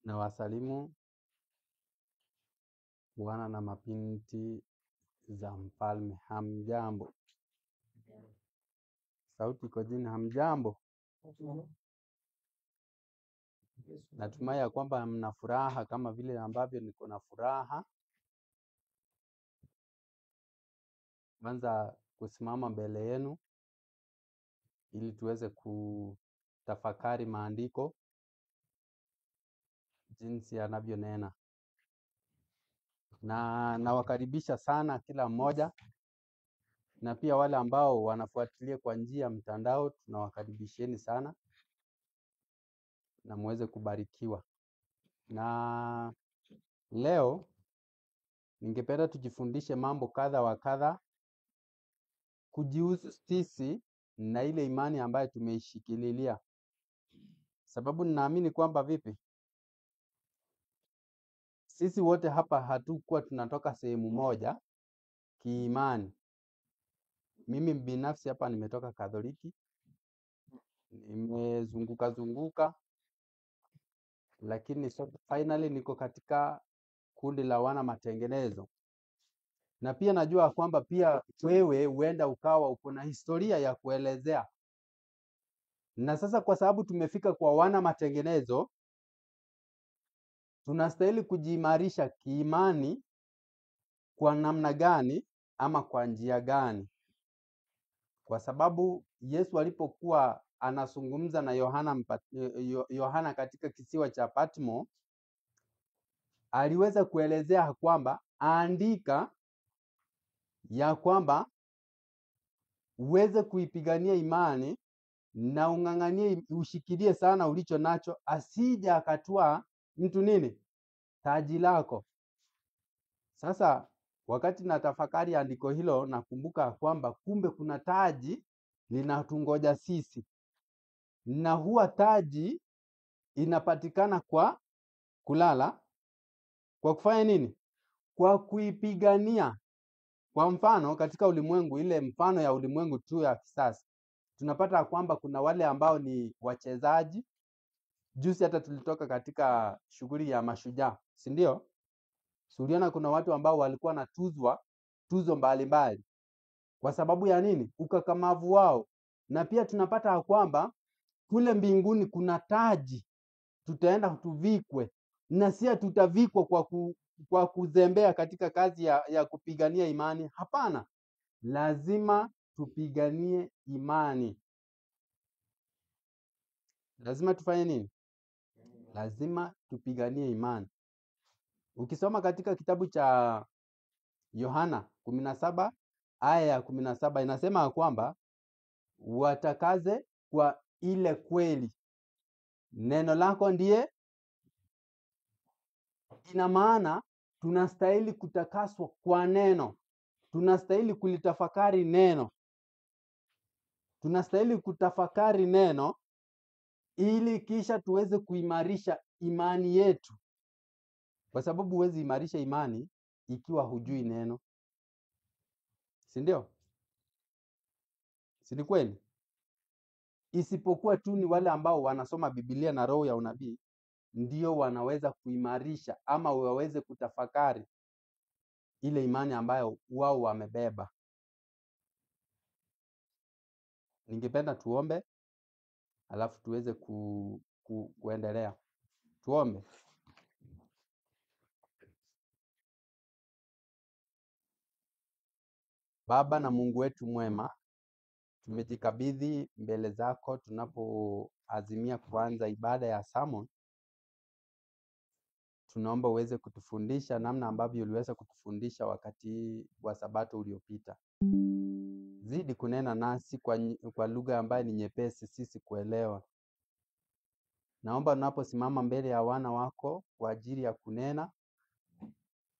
Na wasalimu wana na mabinti za mfalme, hamjambo? Sauti iko jini, hamjambo? Natumai ya kwamba mna furaha kama vile ambavyo niko na furaha. Kwanza kusimama mbele yenu ili tuweze kutafakari maandiko jinsi yanavyonena. Na nawakaribisha sana kila mmoja, na pia wale ambao wanafuatilia kwa njia ya mtandao tunawakaribisheni sana na muweze kubarikiwa. Na leo ningependa tujifundishe mambo kadha wa kadha kujihusu sisi na ile imani ambayo tumeishikililia. Sababu ninaamini kwamba vipi? Sisi wote hapa hatukuwa tunatoka sehemu moja kiimani. Mimi binafsi hapa nimetoka Katoliki, nimezunguka, lakini finally niko katika kundi la wana matengenezo. Na pia najua kwamba pia wewe huenda ukawa uko na historia ya kuelezea. Na sasa kwa sababu tumefika kwa wana matengenezo, tunastahili kujiimarisha kiimani kwa namna gani ama kwa njia gani? Kwa sababu Yesu alipokuwa anazungumza na Yohana katika kisiwa cha Patmo, aliweza kuelezea kwamba andika ya kwamba uweze kuipigania imani na ung'ang'anie, ushikilie sana ulicho nacho, asija akatwaa mtu nini? Taji lako. Sasa wakati natafakari andiko hilo, nakumbuka kwamba kumbe kuna taji linatungoja sisi, na huwa taji inapatikana kwa kulala. Kwa kufanya nini? Kwa kuipigania. Kwa mfano katika ulimwengu, ile mfano ya ulimwengu tu ya kisasa, tunapata kwamba kuna wale ambao ni wachezaji. Juzi hata tulitoka katika shughuli ya mashujaa, si ndio? Suliona kuna watu ambao walikuwa na tuzo mbalimbali. Kwa sababu ya nini? Ukakamavu wao. Na pia tunapata kwamba kule mbinguni kuna taji tutaenda tuvikwe, na si tutavikwa kwa kuzembea katika kazi ya kupigania imani. Hapana, lazima tupiganie imani. Lazima tufanye nini? Lazima tupiganie imani. Ukisoma katika kitabu cha Yohana 17 aya ya 17 inasema kwamba watakaze kwa ile kweli. Neno lako ndiye. Ina maana tunastahili kutakaswa kwa neno. Tunastahili kulitafakari neno. Tunastahili kutafakari neno ili kisha tuweze kuimarisha imani yetu. Kwa sababu huwezi imarisha imani ikiwa hujui neno. Si ndio? Si ni kweli? Isipokuwa tu ni wale ambao wanasoma Biblia na roho ya unabii ndio wanaweza kuimarisha ama waweze kutafakari ile imani ambayo wao wamebeba. Ningependa tuombe alafu tuweze kuendelea. Tuombe. Baba na Mungu wetu mwema, tumejikabidhi mbele zako tunapoazimia kuanza ibada ya sermon. Tunaomba uweze kutufundisha namna ambavyo uliweza kutufundisha wakati wa Sabato uliopita. Zidi kunena nasi kwa lugha ambayo ni nyepesi sisi kuelewa. Naomba unaposimama mbele ya wana wako kwa ajili ya kunena,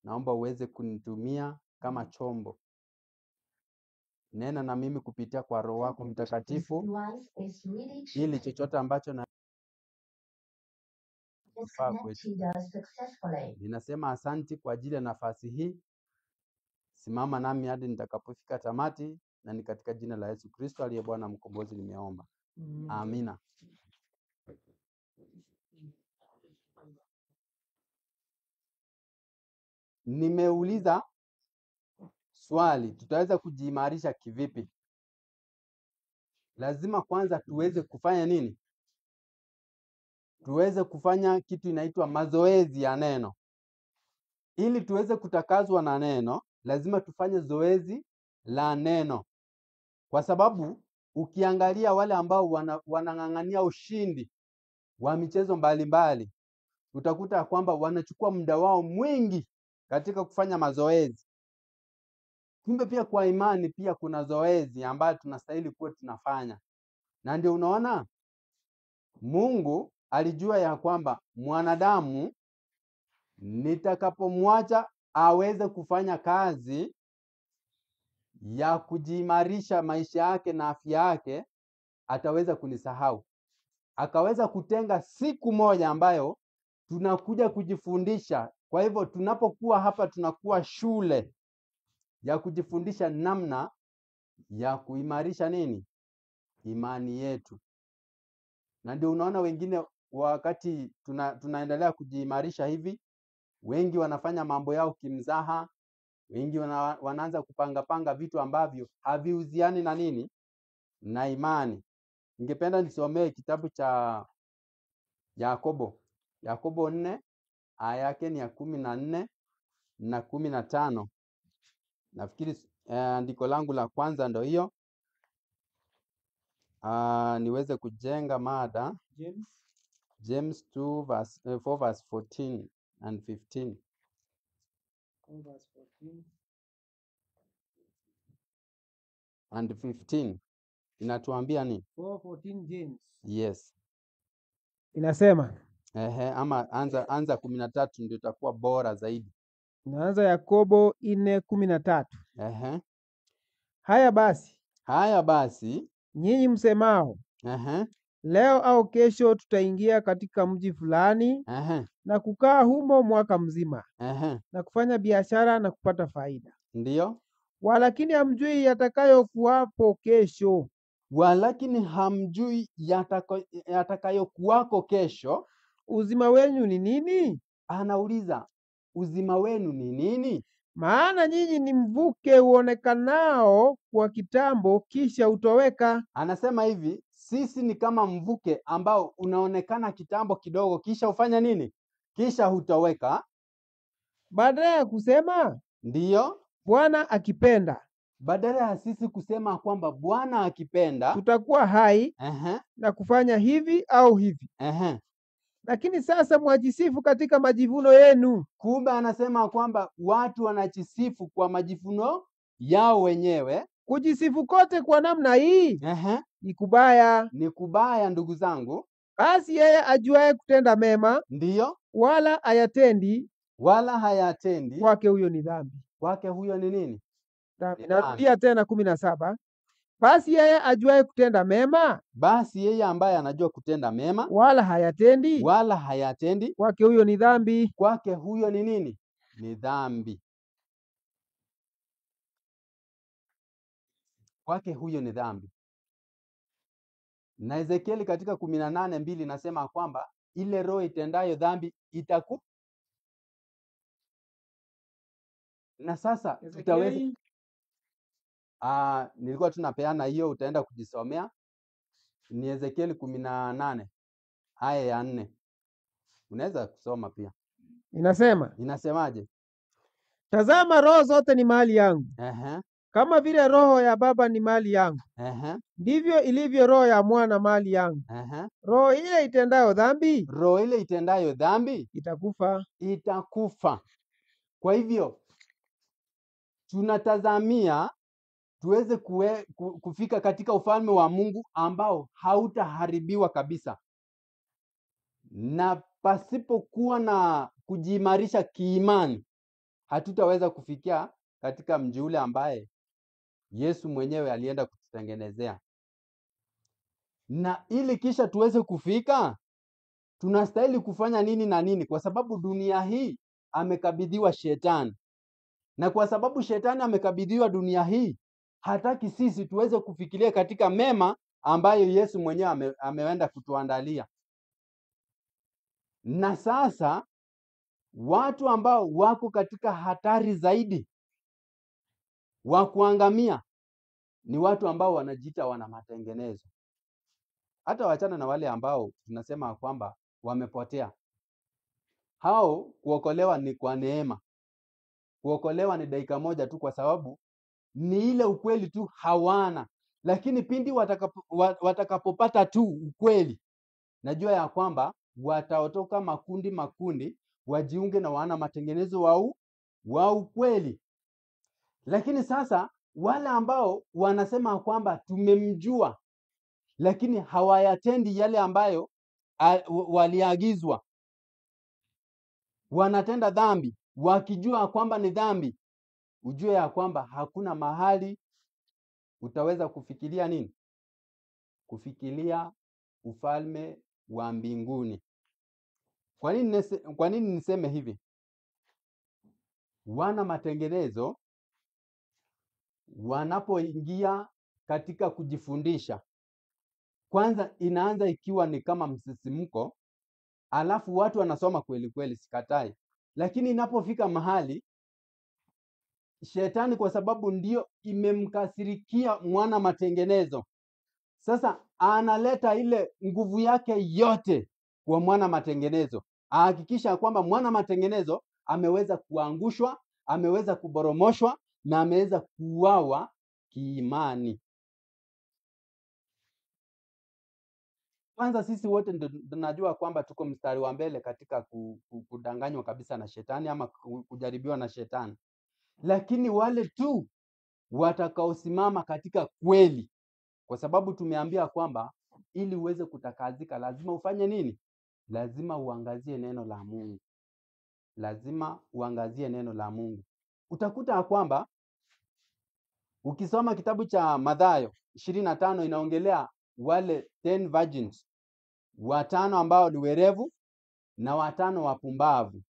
naomba uweze kunitumia kama chombo. Nena na mimi kupitia kwa Roho wako Mtakatifu, ili chochote ambacho na ninasema asanti kwa ajili ya nafasi hii. Simama nami hadi nitakapofika tamati, na ni katika jina la Yesu Kristo aliye Bwana mkombozi nimeomba. Amina. nimeuliza swali, tutaweza kujiimarisha kivipi? Lazima kwanza tuweze kufanya nini? Tuweze kufanya kitu inaitwa mazoezi ya neno. Ili tuweze kutakazwa na neno, lazima tufanye zoezi la neno. Kwa sababu ukiangalia wale ambao wanang'ang'ania ushindi wa michezo mbalimbali, utakuta kwamba wanachukua muda wao mwingi katika kufanya mazoezi. Kumbe pia kwa imani pia kuna zoezi ambayo tunastahili kuwa tunafanya. Na ndio unaona Mungu alijua ya kwamba mwanadamu nitakapomwacha aweze kufanya kazi ya kujiimarisha maisha yake na afya yake, ataweza kunisahau. Akaweza kutenga siku moja ambayo tunakuja kujifundisha. Kwa hivyo tunapokuwa hapa tunakuwa shule ya kujifundisha namna ya kuimarisha nini? Imani yetu. Na ndio unaona wengine wakati tunaendelea kujiimarisha hivi, wengi wanafanya mambo yao kimzaha, wengi wanaanza kupanga vitu ambavyo havihusiani na nini? Na imani. Ningependa nisomee kitabu cha Yakobo. Yakobo 4 aya yake ni ya 14 na 15. Nafikiri andiko langu la kwanza ndio hiyo. Niweze kujenga mada. James 4 verse 14 and 15. 4 verse 14 and 15. Inatuambia ni 4:14 James. Yes. Inasema. Ama anza 13 ndio itakuwa bora zaidi. Inaanza Yakobo 4:13. Haya basi, nyinyi msemao, leo au kesho tutaingia katika mji fulani, na kukaa humo mwaka mzima, na kufanya biashara na kupata faida. Ndiyo. Walakini hamjui yatakayokuwapo kesho. Walakini hamjui yatakayokuwako kesho. Uzima wenu ni nini? Anauliza, uzima wenu ni nini? Maana nyinyi ni mvuke uonekanao kwa kitambo kisha utoweka. Anasema hivi, sisi ni kama mvuke ambao unaonekana kitambo kidogo kisha ufanya nini? Kisha hutoweka. Badala ya kusema, ndiyo, Bwana akipenda. Badala ya sisi kusema kwamba Bwana akipenda tutakuwa hai na kufanya hivi au hivi. Lakini sasa mwajisifu katika majivuno yenu. Kumbe anasema kwamba watu wanajisifu kwa majivuno yao wenyewe. Kujisifu kote kwa namna hii ni kubaya. Ni kubaya ndugu zangu. Basi yeye ajuaye kutenda mema, ndiyo, wala hayatendi, kwake huyo ni dhambi. Kwake huyo ni nini? Narudia tena 17. Basi yeye ajuaye kutenda mema, basi yeye ambaye anajua kutenda mema, wala hayatendi, kwake huyo ni dhambi. Kwake huyo ni nini? Ni dhambi. Kwake huyo ni dhambi. Na Ezekieli katika 18:2 nasema kwamba ile roho itendayo dhambi na sasa tutaweza nilikuwa tunapeana hiyo, utaenda kujisomea. Ni Ezekieli 18 aya ya 4. Unaweza kusoma pia. Inasemaje? Tazama, roho zote ni mali yangu. Kama vile roho ya baba ni mali yangu, ndivyo ilivyo roho ya mwana mali yangu. Roho ile itendayo dhambi, itakufa. Kwa hivyo tunatazamia tuweze kufika katika ufalme wa Mungu ambao hautaharibiwa kabisa. Na pasipokuwa na kujiimarisha kiimani, hatutaweza kufikia katika mji ule ambaye Yesu mwenyewe alienda kututengenezea. Na ili kisha tuweze kufika, tunastahili kufanya nini na nini? Kwa sababu dunia hii amekabidhiwa Shetani. Na kwa sababu Shetani amekabidhiwa dunia hii, hataki sisi tuweze kufikiria katika mema ambayo Yesu mwenyewe ameenda kutuandalia. Na sasa watu ambao wako katika hatari zaidi wa kuangamia ni watu ambao wanajiita wana matengenezo. Hata wachana na wale ambao tunasema kwamba wamepotea. Hao kuokolewa ni kwa neema. Kuokolewa ni dakika moja tu, kwa sababu ni ile ukweli tu hawana. Lakini pindi watakapopata tu ukweli, najua ya kwamba wataotoka makundi wajiunge na wana matengenezo wa ukweli. Lakini sasa wale ambao wanasema kwamba tumemjua, lakini hawayatendi yale ambayo waliagizwa, wanatenda dhambi wakijua kwamba ni dhambi, ujue ya kwamba hakuna mahali utaweza kufikiria nini? Kufikiria ufalme wa mbinguni. Kwa nini niseme hivi? Wana matengenezo wanapoingia katika kujifundisha, kwanza inaanza ikiwa ni kama msisimko, alafu watu wanasoma kweli kweli, sikatai. Lakini inapofika mahali, shetani kwa sababu ndio imemkasirikia mwana matengenezo, sasa analeta ile nguvu yake yote kwa mwana matengenezo, ahakikisha kwamba mwana matengenezo ameweza kuangushwa, ameweza kuboromoshwa na ameweza kuuawa kiimani. Kwanza sisi wote tunajua kwamba tuko mstari wa mbele katika kudanganywa kabisa na shetani ama kujaribiwa na shetani. Lakini wale tu watakaosimama katika kweli, kwa sababu tumeambia kwamba ili uweze kutakazika lazima ufanye nini? Lazima uangazie neno la Mungu. Lazima uangazie neno la Mungu. Utakuta kwamba ukisoma kitabu cha Mathayo 25 inaongelea wale 10 virgins, 5 ambao ni werevu na 5 wapumbavu.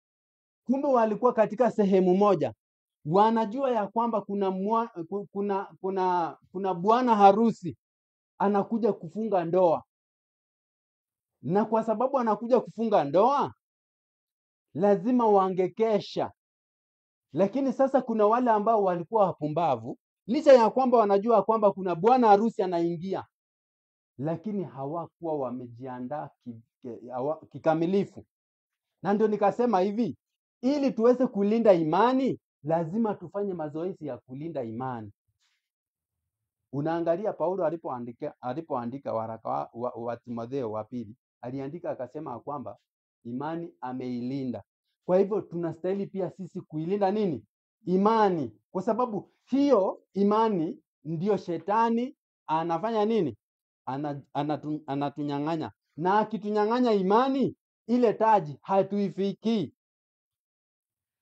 Kumbe walikuwa katika sehemu moja, wanajua ya kwamba kuna bwana harusi anakuja kufunga ndoa, na kwa sababu anakuja kufunga ndoa lazima wangekesha. Lakini sasa kuna wale ambao walikuwa wapumbavu, licha ya kwamba wanajua kwamba kuna bwana harusi anaingia, lakini hawakuwa wamejiandaa kikamilifu. Na ndio nikasema hivi, ili tuweze kulinda imani lazima tufanye mazoezi ya kulinda imani. Unaangalia Paulo alipoandika waraka wa Timotheo wa pili, aliandika akasema kwamba imani ameilinda. Kwa hivyo tunastahili pia sisi kuilinda nini? Imani. Kwa sababu hiyo imani ndiyo shetani anafanya nini? Anatunyang'anya. Na akitunyang'anya imani, ile taji hatuifiki.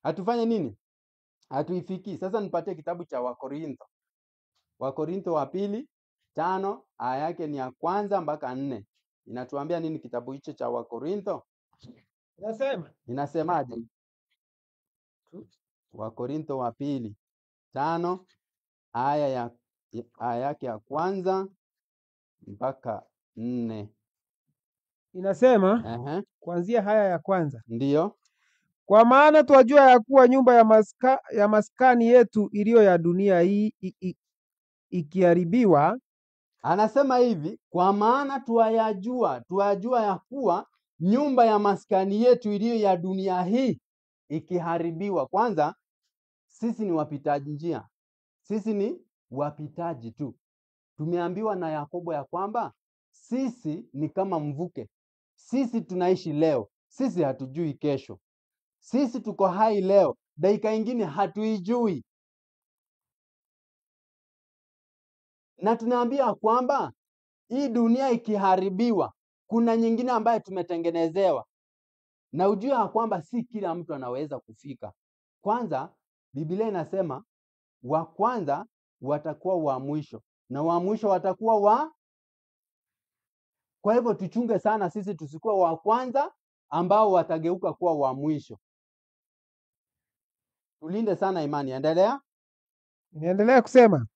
Hatufanye nini? Hatuifiki. Sasa nipatie kitabu cha Wakorintho. Wakorintho wa pili 5 aya yake ni ya 1 mpaka 4. Inatuambia nini kitabu hicho cha Wakorintho? Inasemaje? Wakorintho wa pili 5 aya yake ya 1 mpaka 4. Inasema kuanzia haya ya 1. Ndiyo. Kwa maana twajua ya kuwa nyumba ya maskani yetu iliyo ya dunia hii ikiharibiwa. Anasema hivi, kwa maana twajua ya kuwa nyumba ya maskani yetu iliyo ya dunia hii ikiharibiwa. Kwanza sisi ni wapitaji njia. Sisi ni wapitaji tu. Tumeambiwa na Yakobo ya kwamba sisi ni kama mvuke. Sisi tunaishi leo. Sisi hatujui kesho. Sisi tuko hai leo. Dakika ingine hatuijui. Na tunaambia kwamba hii dunia ikiharibiwa, kuna nyingine ambayo tumetengenezewa. Na ujue ya kwamba si kila mtu anaweza kufika. Kwanza, Biblia inasema wa kwanza watakuwa wa mwisho na wa mwisho watakuwa Kwa hivyo tuchunge sana sisi tusikuwa wa kwanza ambao watageuka kuwa wa mwisho. Tulinde sana imani. Endelea. Niendelea kusema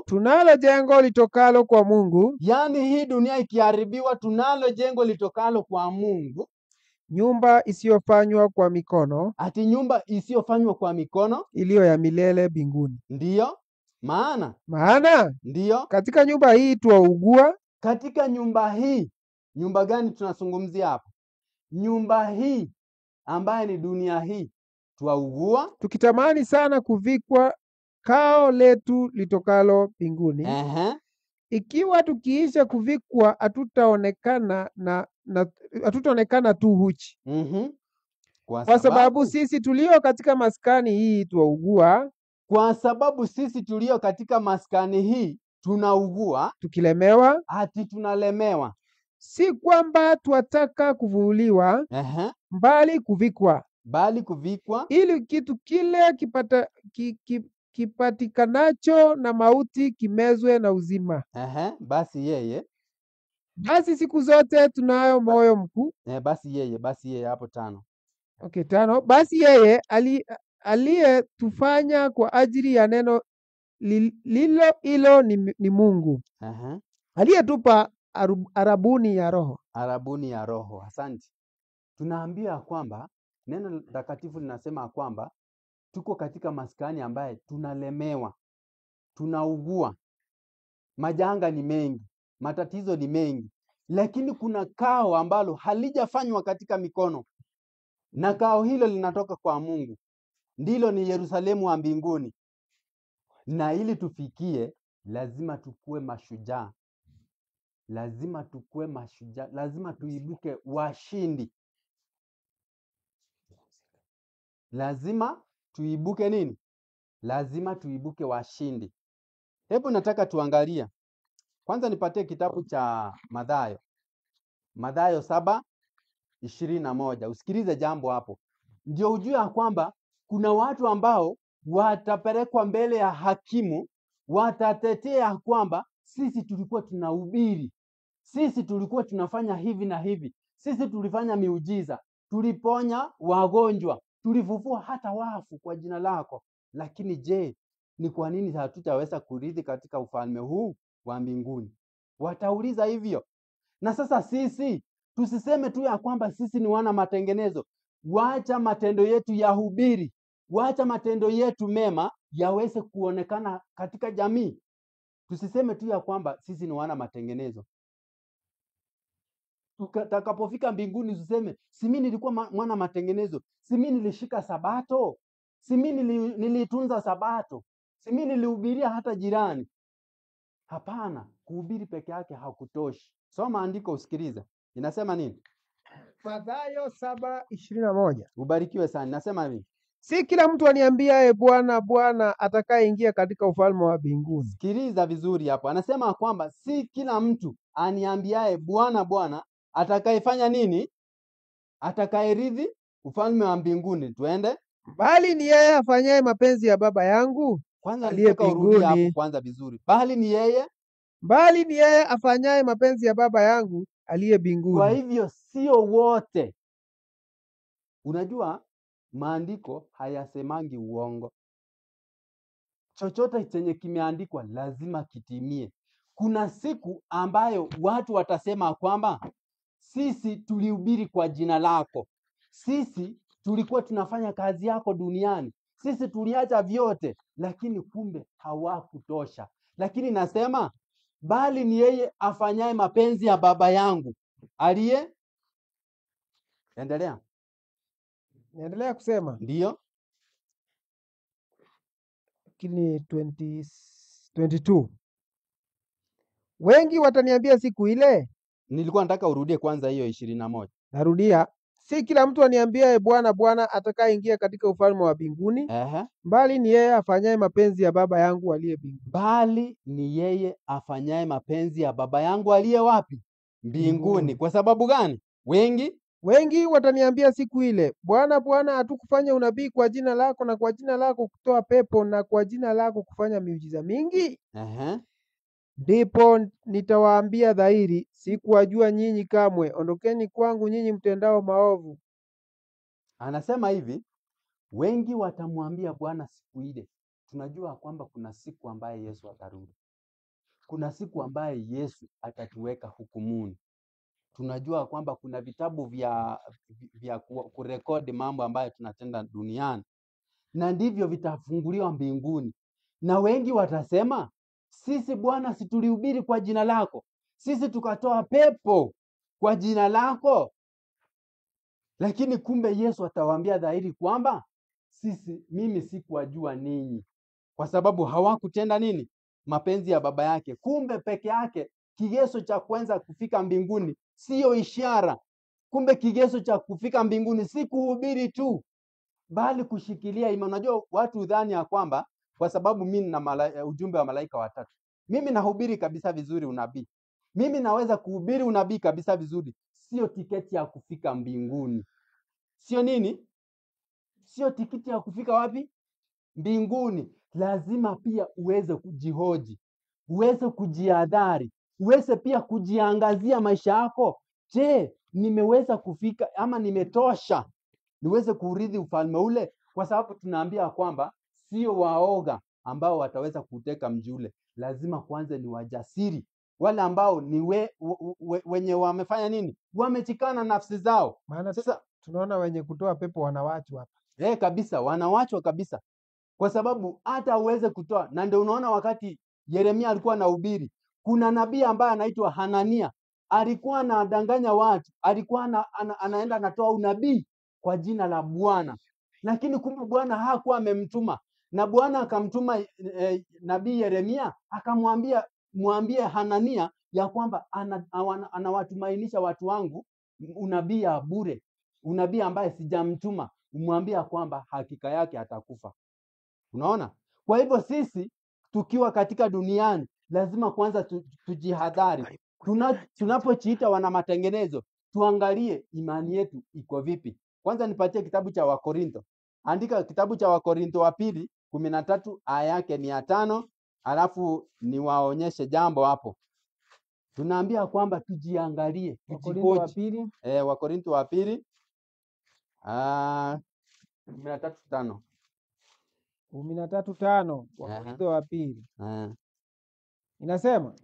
tunalo jengo litokalo kwa Mungu. Yaani hii dunia ikiharibiwa, tunalo jengo litokalo kwa Mungu, nyumba isiyofanywa kwa mikono, ati nyumba isiyofanywa kwa mikono, iliyo ya milele mbinguni. ndiyo Maana ndiyo katika nyumba hii twaugua. katika nyumba hii. Nyumba gani tunazungumzia hapa? Nyumba hii ambaye ni dunia hii, twaugua Tukitamani sana kuvikwa kao letu litokalo mbinguni. Ikiwa tukiisha kuvikwa hatutaonekana tu uchi. Kwa sababu sisi tulio katika maskani hii twaugua. Kwa sababu sisi tulio katika maskani hii tunaugua. Tukilemewa. Ati tunalemewa. Si kwamba twataka kuvuliwa, bali kuvikwa. Ili kitu kile kipatikanacho na mauti kimezwe na uzima. Basi siku zote tunayo moyo mkuu. Basi yeye hapo 5. Okay, 5. Basi yeye aliyetufanya kwa ajili ya neno lilo hilo ni Mungu. Aliyetupa arabuni ya Roho. Asante. Tunaambia kwamba neno takatifu linasema kwamba tuko katika maskani ambaye tunalemewa, tunaugua. Majanga ni mengi, matatizo ni mengi, lakini kuna kao ambalo halijafanywa katika mikono, na kao hilo linatoka kwa Mungu. Ndilo ni Yerusalemu wa mbinguni. Na ili tufikie, lazima tukue mashujaa. Lazima tuibuke washindi. Lazima tuibuke nini? Lazima tuibuke washindi. Hebu nataka tuangalia. Kwanza nipatie kitabu cha Mathayo. Mathayo 7:21. Usikilize jambo hapo. Ndio ujue ya kwamba kuna watu ambao watapelekwa mbele ya hakimu, watatetea kwamba sisi tulikuwa tunahubiri, sisi tulikuwa tunafanya hivi na hivi, sisi tulifanya miujiza, tuliponya wagonjwa, tulifufua hata wafu kwa jina lako. Lakini je, ni kwa nini hatutaweza kurithi katika ufalme huu wa mbinguni? Watauliza hivyo. Na sasa sisi tusiseme tu ya kwamba sisi ni wana matengenezo. Wacha matendo yetu yahubiri, wacha matendo yetu mema yaweze kuonekana katika jamii. Tusiseme tu ya kwamba sisi ni wana matengenezo. Tutakapofika mbinguni tuseme, si mimi nilikuwa mwana matengenezo, si mimi nilishika sabato, si mimi nilitunza sabato, si mimi nilihubiria hata jirani. Hapana, kuhubiri peke yake hakutoshi. Soma andiko usikilize. Inasema nini? Mathayo 7:21. Ubarikiwe sana. Nasema hivi. Si kila mtu aniambiaye Bwana, Bwana atakayeingia katika ufalme wa mbinguni. Sikiliza vizuri hapo. Anasema kwamba si kila mtu aniambiaye Bwana, Bwana atakayefanya nini? Atakayerithi ufalme wa mbinguni. Tuende. Bali ni yeye afanyaye mapenzi ya Baba yangu kwanza aliye mbinguni. Hapo kwanza vizuri. Bali ni yeye afanyaye mapenzi ya Baba yangu aliye mbinguni. Kwa hivyo sio wote. Unajua maandiko hayasemangi uongo. Chochote chenye kimeandikwa lazima kitimie. Kuna siku ambayo watu watasema kwamba sisi tulihubiri kwa jina lako, sisi tulikuwa tunafanya kazi yako duniani, sisi tuliacha vyote, lakini kumbe hawakutosha. Lakini nasema bali ni yeye afanyaye mapenzi ya Baba yangu aliye. Endelea kusema. Ndiyo. Lakini 22. Wengi wataniambia siku ile. Nilikuwa nataka urudie kwanza hiyo 21. Narudia. Si kila mtu aniambiaye Bwana, Bwana atakayeingia katika ufalme wa mbinguni, bali ni yeye afanyaye mapenzi ya Baba yangu aliye mbinguni. Bali ni yeye afanyaye mapenzi ya Baba yangu aliye wapi? Mbinguni. Kwa sababu gani? Wengi wataniambia siku ile, Bwana, Bwana, hatukufanya unabii kwa jina lako, na kwa jina lako kutoa pepo, na kwa jina lako kufanya miujiza mingi? Ndipo nitawaambia dhahiri, sikuwajua nyinyi kamwe, ondokeni kwangu nyinyi mtendao maovu. Anasema hivi, wengi watamwambia Bwana siku ile. Tunajua kwamba kuna siku ambaye Yesu atarudi. Kuna siku ambaye Yesu atatuweka hukumuni. tunajua kwamba kuna vitabu vya kurekodi mambo ambayo tunatenda duniani, na ndivyo vitafunguliwa mbinguni. Na wengi watasema, sisi Bwana, si tulihubiri kwa jina lako, sisi tukatoa pepo kwa jina lako. Lakini kumbe Yesu atawaambia dhahiri kwamba mimi sikuwajua ninyi, kwa sababu hawakutenda nini? Mapenzi ya baba yake. Kumbe peke yake kigezo cha kwanza kufika mbinguni siyo ishara. Kumbe kigezo cha kufika mbinguni si kuhubiri tu, bali kushikilia imani. Unajua watu udhani ya kwamba kwa sababu mimi nina ujumbe wa malaika watatu, mimi nahubiri kabisa vizuri unabii, mimi naweza kuhubiri unabii kabisa vizuri, sio tiketi ya kufika mbinguni. Sio nini? Sio tiketi ya kufika wapi? Mbinguni. Lazima pia uweze kujihoji, uweze kujiadhari, uweze pia kujiangazia maisha yako. Je, nimeweza kufika ama nimetosha niweze kurithi ufalme ule? Kwa sababu tunaambia kwamba sio waoga ambao wataweza kuteka mji ule. Lazima kwanza ni wajasiri, wale ambao ni wenye wamefanya nini? Wamechikana nafsi zao. Maana sasa tunaona wenye kutoa pepo wanawachwa hapa. Kabisa, wanawachwa kabisa. Kwa sababu hata uweze kutoa, na ndio unaona wakati Yeremia alikuwa anahubiri, kuna nabii ambaye anaitwa Hanania, alikuwa anadanganya watu, alikuwa anaenda anatoa unabii kwa jina la Bwana, lakini kumbe Bwana hakuwa amemtuma, na Bwana akamtuma nabii Yeremia, mwambie Hanania ya kwamba anawatumainisha watu wangu unabii ya bure, unabii ambaye sijamtuma, umwambia kwamba hakika yake atakufa. Unaona? Kwa hivyo sisi tukiwa katika duniani lazima kwanza tujihadhari. Tunapojiita wana matengenezo, tuangalie imani yetu iko vipi. Kwanza nipatie kitabu cha Wakorintho. Andika kitabu cha Wakorintho wa pili 13 aya yake ni 5, alafu niwaonyeshe jambo hapo. Tunaambia kwamba tujiangalie, tujihoji. Wakorintho wa pili 13:5. 13:5 Wakorintho wa pili.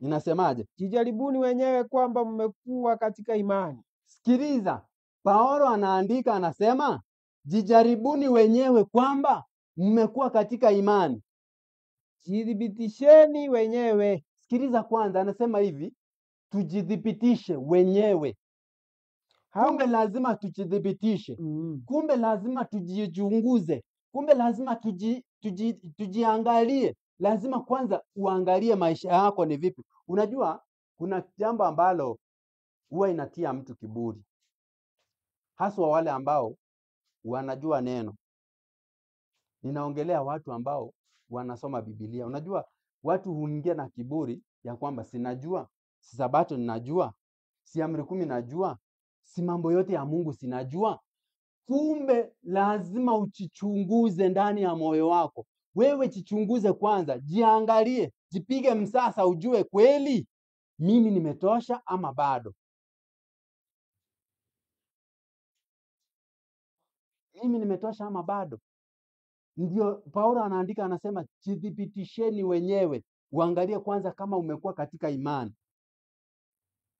Inasemaje? Jijaribuni wenyewe kwamba mmekuwa katika imani. Sikiliza, Paulo anaandika, anasema jijaribuni wenyewe kwamba mmekuwa katika imani. Jidhibitisheni wenyewe. Sikiliza kwanza, anasema hivi, tujidhibitishe wenyewe. Kumbe lazima tujidhibitishe. Kumbe lazima tujichunguze. Kumbe lazima tujiangalie. Lazima kwanza uangalie maisha yako ni vipi. Unajua kuna jambo ambalo huwa inatia mtu kiburi, haswa wale ambao wanajua neno. Ninaongelea watu ambao wanasoma Biblia. Unajua watu huingia na kiburi ya kwamba sinajua, si Sabato ninajua, si amri 10 najua, si mambo yote ya Mungu sinajua. Kumbe lazima ujichunguze ndani ya moyo wako. Wewe jichunguze kwanza, jiangalie, jipige msasa, ujue kweli mimi nimetosha ama bado. Mimi nimetosha ama bado. Ndio Paulo anaandika, anasema jidhibitisheni wenyewe, uangalie kwanza kama umekuwa katika imani.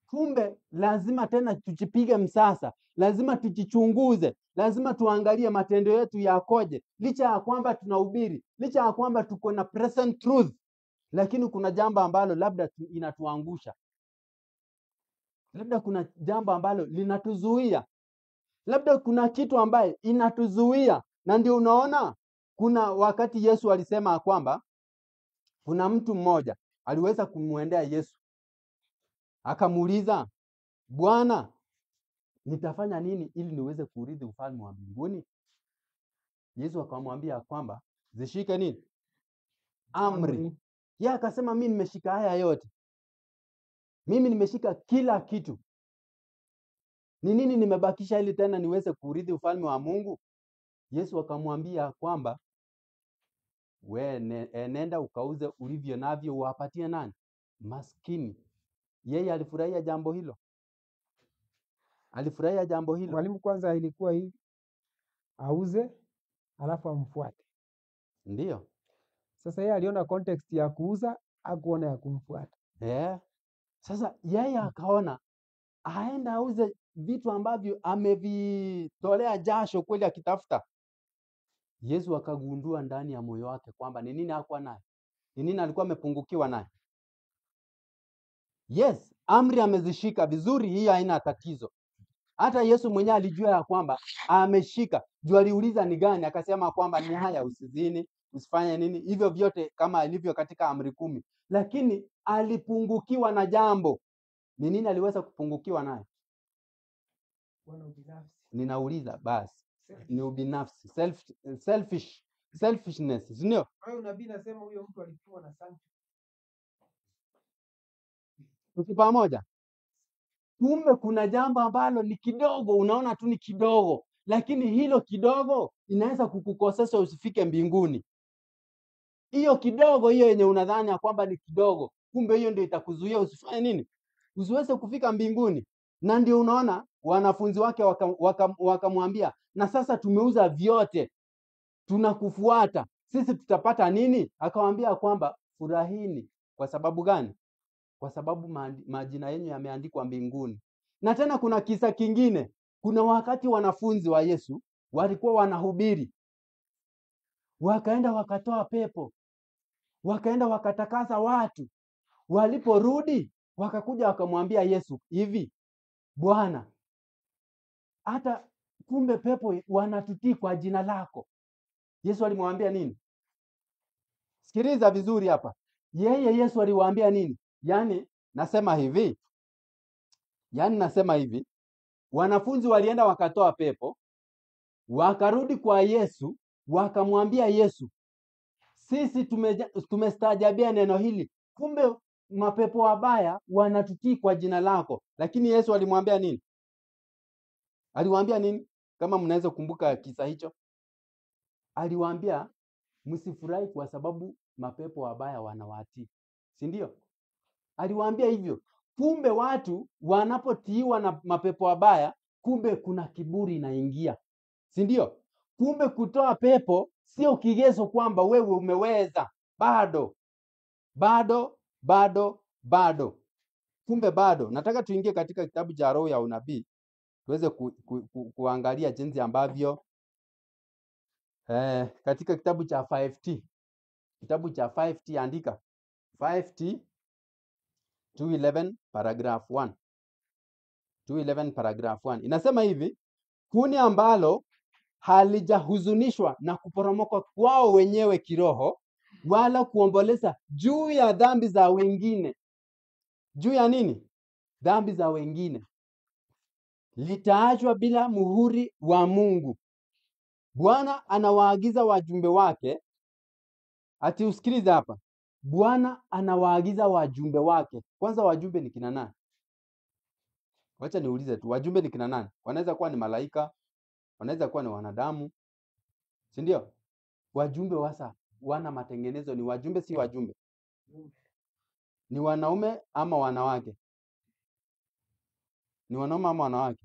Kumbe lazima tena tujipige msasa, lazima tujichunguze, lazima tuangalie matendo yetu yakoje. Licha ya kwamba tunahubiri, licha ya kwamba tuko na present truth, lakini kuna jambo ambalo labda inatuangusha, labda kuna jambo ambalo linatuzuia, labda kuna kitu ambaye inatuzuia. Na ndio unaona kuna wakati Yesu alisema kwamba kuna mtu mmoja aliweza kumwendea Yesu, akamuuliza, Bwana, nitafanya nini ili niweze kurithi ufalme wa mbinguni? Yesu akamwambia kwamba zishike nini? Amri. Yeye akasema mimi nimeshika haya yote, mimi nimeshika kila kitu, ni nini nimebakisha ili tena niweze kurithi ufalme wa Mungu? Yesu akamwambia kwamba nenda ukauze ulivyo navyo uwapatie nani? Maskini. Yeye alifurahia jambo hilo. Alifurahia jambo hilo. Mwalimu, kwanza ilikuwa hivi, auze alafu amfuate. Ndio. Sasa yeye aliona context ya kuuza, hakuona ya kumfuata. Sasa yeye akaona aenda auze vitu ambavyo amevitolea jasho kweli akitafuta. Yesu akagundua ndani ya moyo wake kwamba ni nini hakuwa naye, ni nini alikuwa amepungukiwa naye. Yes, amri amezishika vizuri, hii haina tatizo. Hata Yesu mwenyewe alijua ya kwamba ameshika. Juu aliuliza ni gani, akasema kwamba ni haya, usizini, usifanye nini, hivyo vyote kama ilivyo katika amri 10. Lakini alipungukiwa na jambo. Ni nini aliweza kupungukiwa naye? Ninauliza basi. Ni ubinafsi, selfishness, sio? Nabii nasema huyo mtu alikuwa na santi. Tuko pamoja? Kumbe kuna jambo ambalo ni kidogo, unaona tu ni kidogo, lakini hilo kidogo inaweza kukukosesha usifike mbinguni. Hiyo kidogo hiyo yenye unadhani ya kwamba ni kidogo, kumbe hiyo ndio itakuzuia usifanye nini? Usiweze kufika mbinguni. Na ndio unaona wanafunzi wake wakamwambia, na sasa tumeuza vyote, tunakufuata, sisi tutapata nini? Akawaambia kwamba furahini. Kwa sababu gani? Kwa sababu majina yenu yameandikwa mbinguni. Na tena kuna kisa kingine. Kuna wakati wanafunzi wa Yesu walikuwa wanahubiri, wakaenda wakatoa pepo, wakaenda wakatakasa watu. Waliporudi wakakuja wakamwambia Yesu, hivi Bwana, hata kumbe pepo wanatutii kwa jina lako. Yesu alimwambia nini? Sikiliza vizuri hapa. Yesu aliwaambia nini? Nasema hivi, wanafunzi walienda wakatoa pepo, wakarudi kwa Yesu, wakamwambia Yesu, sisi tumestaajabia neno hili, kumbe mapepo wabaya wanatutii kwa jina lako. Lakini Yesu alimwambia nini? Aliwaambia nini? Kama mnaweza kumbuka kisa hicho. Aliwaambia msifurahi kwa sababu mapepo wabaya wanawatii. Si ndio? Aliwaambia hivyo. Kumbe watu wanapotiiwa na mapepo wabaya, kumbe kuna kiburi inaingia. Si ndio? Kumbe kutoa pepo sio kigezo kwamba wewe umeweza. Bado. Kumbe bado. Nataka tuingie katika kitabu cha Roho ya Unabii tuweze kuangalia jinsi ambavyo katika kitabu cha 5T. Kitabu cha 5T, andika 5T 2:11 paragraph 1. 2:11 paragraph 1. Inasema hivi, kundi ambalo halijahuzunishwa na kuporomoka kwao wenyewe kiroho wala kuomboleza juu ya dhambi za wengine. Juu ya nini? Dhambi za wengine. Litaachwa bila muhuri wa Mungu. Bwana anawaagiza wajumbe wake, ati usikilize hapa. Bwana anawaagiza wajumbe wake. Kwanza wajumbe ni kina nani? Wacha niulize tu, wajumbe ni kina nani? Wanaweza kuwa ni malaika, wanaweza kuwa ni wanadamu. Si ndio? Wajumbe wana matengenezo, ni wajumbe si wajumbe? Ni wanaume ama wanawake? Ni wanaume ama wanawake?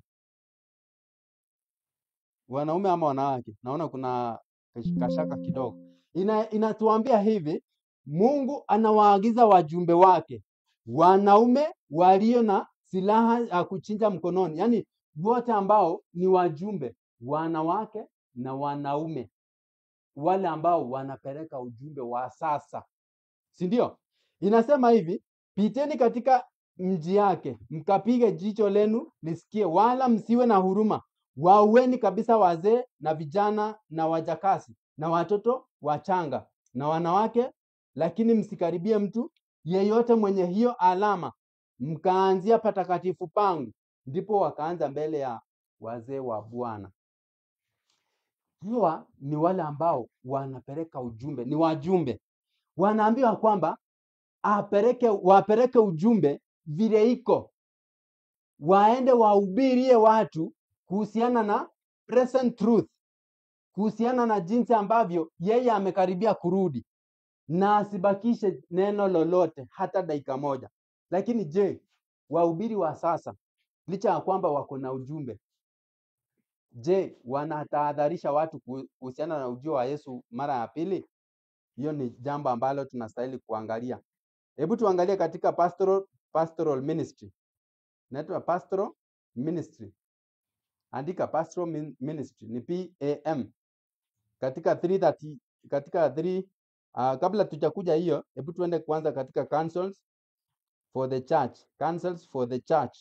Wanaume ama wanawake? Naona kuna kashaka kidogo. Inatuambia hivi, Mungu anawaagiza wajumbe wake, wanaume walio na silaha ya kuchinja mkononi. Yaani wote ambao ni wajumbe, wanawake na wanaume, wale ambao wanapeleka ujumbe wa sasa. Si ndio? Inasema hivi, piteni katika mji yake, mkapige jicho lenu lisikie, wala msiwe na huruma. Waueni kabisa wazee na vijana na wajakasi na watoto wachanga na wanawake, lakini msikaribie mtu yeyote mwenye hiyo alama, mkaanzia patakatifu pangu. Ndipo wakaanza mbele ya wazee wa Bwana. Hawa ni wale ambao wanapeleka ujumbe, ni wajumbe. Wanaambiwa kwamba wapeleke ujumbe vile iko, waende wahubirie watu kuhusiana na present truth, kuhusiana na jinsi ambavyo yeye amekaribia kurudi, na asibakishe neno lolote hata dakika moja. Lakini je, wahubiri wa sasa, licha ya kwamba wako na ujumbe, je, wanatahadharisha watu kuhusiana na ujio wa Yesu mara ya pili? Hiyo ni jambo ambalo tunastahili kuangalia. Hebu tuangalie katika pastoral ministry. inaitwa pastoral ministry. Andika pastoral ministry ni PAM katika 330 katika 3 kabla tujakuja hiyo, hebu tuende kwanza katika councils for the church, councils for the church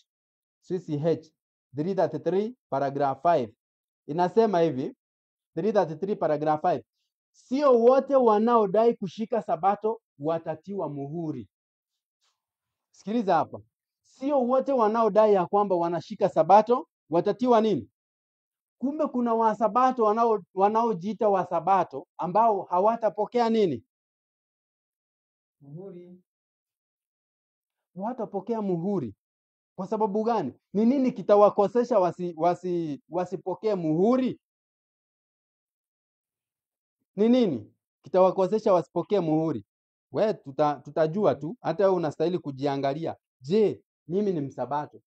CCH 333 paragraph 5 inasema hivi. 333 paragraph 5, sio wote wanaodai kushika sabato watatiwa muhuri. Sikiliza hapa, sio wote wanaodai ya kwamba wanashika sabato watatiwa nini? Kumbe kuna wasabato wanaojiita wasabato ambao hawatapokea nini? Muhuri. Hawatapokea muhuri. Kwa sababu gani? Ni nini kitawakosesha wasipokee muhuri? Ni nini kitawakosesha wasipokee muhuri? We tutajua tu, hata wewe unastahili kujiangalia. Je, mimi ni msabato?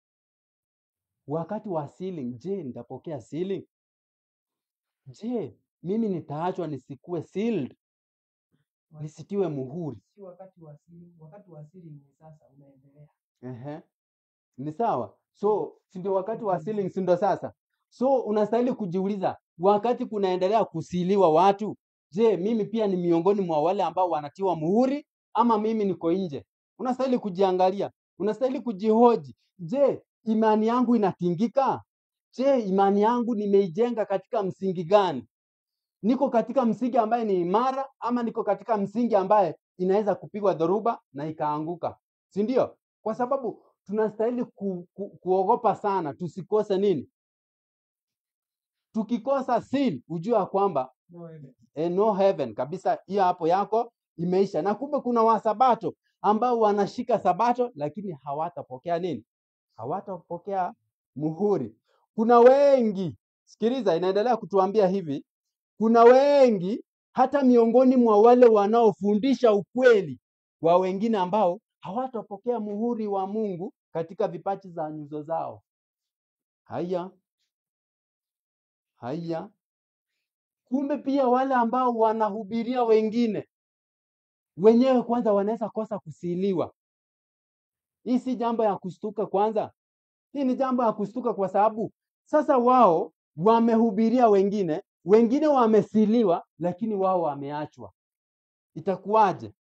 Wakati wa sealing, je, nitapokea sealing? Je, mimi nitaachwa nisikue sealed? Nisitiwe muhuri? Si wakati wa sealing ni sasa unaendelea. Ni sawa. So, si ndio wakati wa sealing, si ndio sasa? So, unastahili kujiuliza, wakati kunaendelea kusiliwa watu, je, mimi pia ni miongoni mwa wale ambao wanatiwa muhuri ama mimi niko nje? Unastahili kujiangalia, unastahili kujihoji. Je, imani yangu inatingika? Je, imani yangu nimeijenga katika msingi gani? Niko katika msingi ambaye ni imara ama niko katika msingi ambaye inaweza kupigwa dhoruba na ikaanguka? Si ndio? Kwa sababu tunastahili kuogopa sana tusikose nini? Tukikosa seal, ujue kwamba no heaven kabisa. Hiyo hapo yako imeisha. Na kumbe kuna wasabato ambao wanashika sabato lakini hawatapokea nini? Hawatapokea muhuri. Kuna wengi, sikiliza, inaendelea kutuambia hivi, kuna wengi hata miongoni mwa wale wanaofundisha ukweli wa wengine ambao hawatapokea muhuri wa Mungu katika vipaji za nyuso zao. Haya. Kumbe pia wale ambao wanahubiria wengine, wenyewe kwanza wanaweza kosa kusiliwa. Hii si jambo ya kustuka kwanza. Hii ni jambo ya kustuka kwa sababu sasa wao wamehubiria wengine, wengine wamesiliwa, lakini wao wameachwa. Itakuwaje?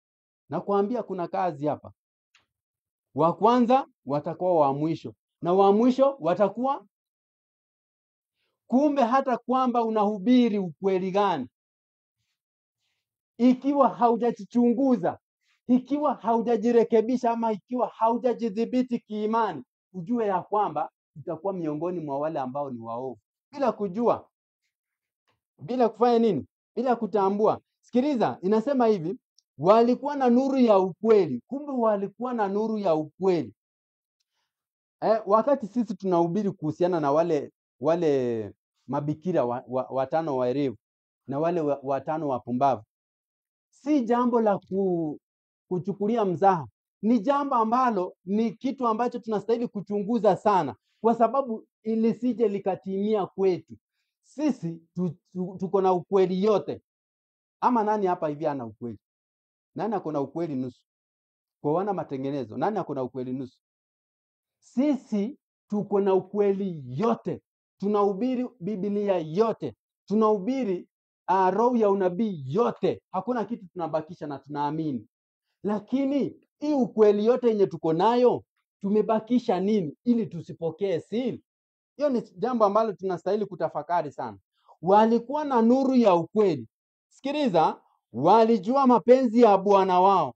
Na kuambia kuna kazi hapa. Wa kwanza watakuwa wa mwisho na wa mwisho watakuwa. Kumbe hata kwamba unahubiri ukweli gani, ikiwa haujajichunguza, ikiwa haujajirekebisha ama ikiwa haujajidhibiti kiimani, ujue ya kwamba utakuwa miongoni mwa wale ambao ni waovu bila kujua, bila kufanya nini, bila kutambua. Sikiliza, inasema hivi, walikuwa na nuru ya ukweli. Kumbe walikuwa na nuru ya ukweli. Wakati sisi tunahubiri kuhusiana na wale mabikira watano waerevu na wale watano wapumbavu, si jambo la kuchukulia mzaha. Ni jambo ambalo ni kitu ambacho tunastahili kuchunguza sana, kwa sababu ili sije likatimia kwetu. Sisi tuko na ukweli yote. Ama nani hapa hivi ana ukweli? Nani ako na ukweli nusu? Kwa wana matengenezo, nani ako na ukweli nusu? Sisi tuko na ukweli yote. Tunahubiri Biblia yote. Tunahubiri roho ya unabii yote. Hakuna kitu tunabakisha na tunaamini. Lakini hii ukweli yote yenye tuko nayo, tumebakisha nini ili tusipokee seal? Hiyo ni jambo ambalo tunastahili kutafakari sana. Walikuwa na nuru ya ukweli. Sikiliza, walijua mapenzi ya Bwana wao.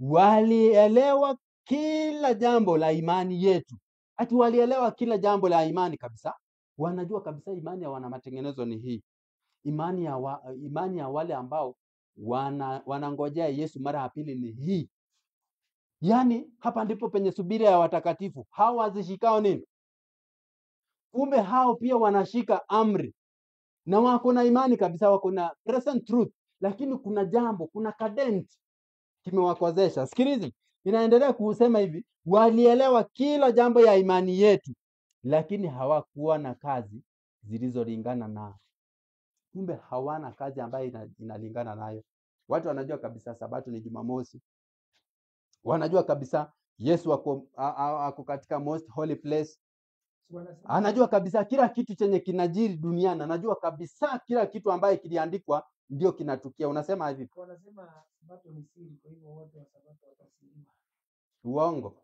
Walielewa kila jambo la imani yetu. Ati walielewa kila jambo la imani kabisa. Wanajua kabisa imani ya wana matengenezo ni hii. Imani ya wale ambao wanangojea Yesu mara ya pili ni hii. Yaani hapa ndipo penye subira ya watakatifu. Hao wazishikao nini? Kumbe hao pia wanashika amri. Na wako na imani kabisa, wako na present truth, lakini kuna jambo, kuna kadent kimewakozesha. Sikiliza, inaendelea kusema hivi, walielewa kila jambo ya imani yetu, lakini hawakuwa na kazi zilizolingana nao. Kumbe hawana kazi ambayo inalingana nayo. Watu wanajua kabisa Sabato ni Jumamosi. Wanajua kabisa Yesu ako katika most holy place. Anajua kabisa kila kitu chenye kinajiri duniani, anajua kabisa kila kitu ambaye kiliandikwa ndio kinatukia. Unasema hivi? Wanasema sabato ni siri, kwa hivyo wote wa sabato watasiliwa. Uongo.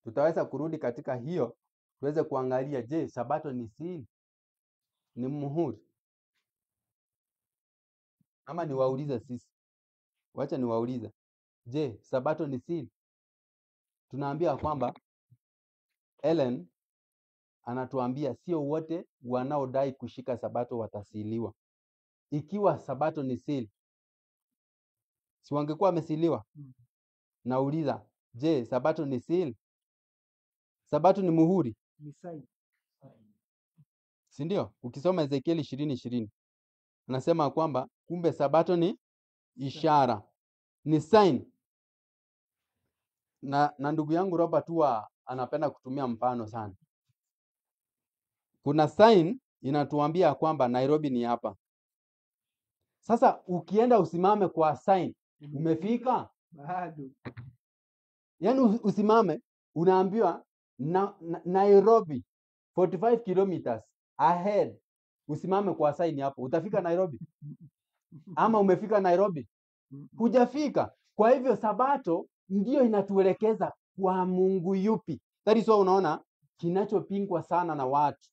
Tutaweza kurudi katika hiyo tuweze kuangalia, je, sabato ni siri? Ni muhuri? Ama niwaulize sisi? Wacha niwaulize. Je, sabato ni siri? Tunaambia kwamba Ellen anatuambia sio wote wanaodai kushika sabato watasiliwa. Ikiwa sabato ni siri, si wangekuwa wamesiliwa? Nauliza, je, sabato ni siri? Sabato ni muhuri? Ni sign. Si ndio? Ukisoma Ezekieli 20:20 anasema kwamba kumbe sabato ni ishara, ni sign. Na ndugu yangu Robert huwa anapenda kutumia mfano sana. Kuna sign inatuambia kwamba Nairobi ni hapa. Sasa ukienda usimame kwa sign, umefika? Bado. Yaani usimame unaambiwa Nairobi 45 kilometers ahead. Usimame kwa sign hapo. Utafika Nairobi? Ama umefika Nairobi? Hujafika. Kwa hivyo sabato ndio inatuelekeza kwa Mungu yupi. That is why unaona kinachopingwa sana na watu,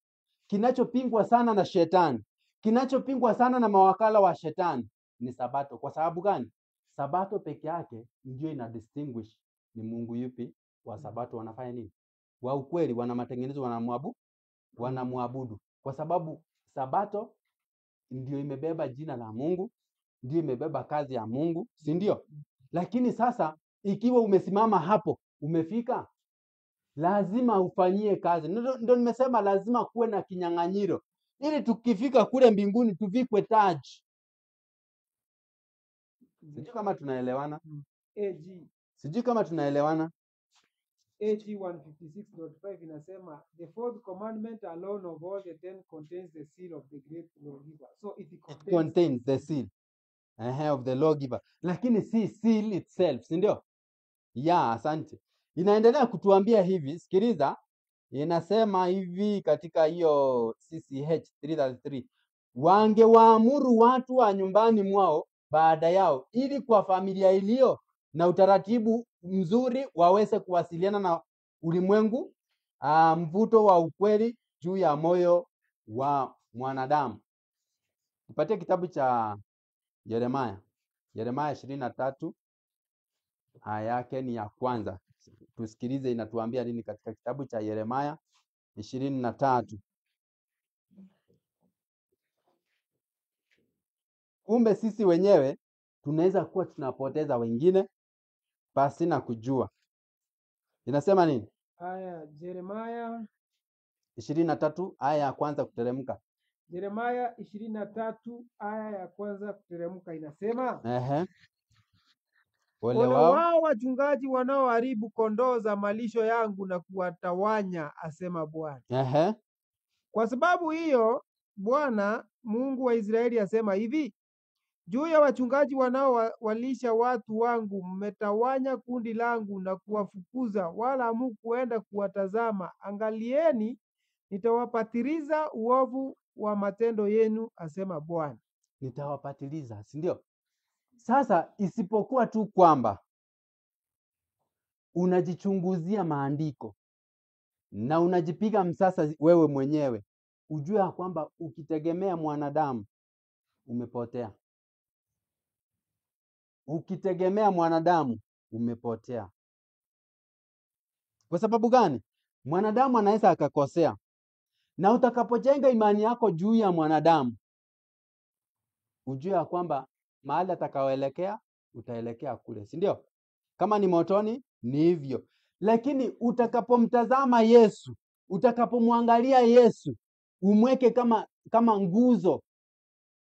kinachopingwa sana na shetani, kinachopingwa sana na mawakala wa shetani ni sabato. Kwa sababu gani? Sabato peke yake ndio ina distinguish ni Mungu yupi wa sabato wanafanya nini. Wa ukweli wana matengenezo, wanamwabudu. Kwa sababu sabato ndio imebeba jina la Mungu, ndio imebeba kazi ya Mungu, si ndio? Lakini sasa ikiwa umesimama hapo, umefika, lazima ufanyie kazi. Ndio nimesema lazima kuwe na kinyang'anyiro ili tukifika kule mbinguni tuvikwe taji. Sijui kama tunaelewana. Sijui kama tunaelewana. AG 156.5 inasema the fourth commandment alone of all the 10 contains the seal of the great lawgiver. So it contains the seal of the lawgiver. Lakini si seal itself, si ndio? Asante. Inaendelea kutuambia hivi, sikiliza. Inasema hivi katika hiyo CCH 333. Wangewaamuru watu wa nyumbani mwao baada yao, ili kwa familia iliyo na utaratibu mzuri waweze kuwasiliana na ulimwengu mvuto wa ukweli juu ya moyo wa mwanadamu. Tupatie kitabu cha Yeremia 23 aya yake ni ya kwanza. Tusikilize inatuambia nini katika kitabu cha Yeremia 23. Kumbe sisi wenyewe tunaweza kuwa tunapoteza wengine basi na kujua. Inasema nini? Yeremia 23 aya ya kwanza kuteremka. Yeremia 23 aya ya kwanza kuteremka inasema, ole wao wachungaji wanaoharibu kondoo za malisho yangu na kuwatawanya, asema Bwana. Kwa sababu hiyo Bwana Mungu wa Israeli asema hivi, juu ya wachungaji wanaowalisha watu wangu, mmetawanya kundi langu na kuwafukuza, wala hamkuenda kuwatazama. Angalieni, nitawapatiliza uovu wa matendo yenu, asema Bwana. Nitawapatiliza, si ndio? Sasa isipokuwa tu kwamba unajichunguzia maandiko na unajipiga msasa wewe mwenyewe, ujue kwamba ukitegemea mwanadamu umepotea. Ukitegemea mwanadamu umepotea. Kwa sababu gani? Mwanadamu anaweza akakosea. Na utakapojenga imani yako juu ya mwanadamu, ujue kwamba mahali atakaoelekea utaelekea kule, si ndio? Kama ni motoni ni hivyo. Lakini utakapomtazama Yesu, utakapomwangalia Yesu, umweke kama nguzo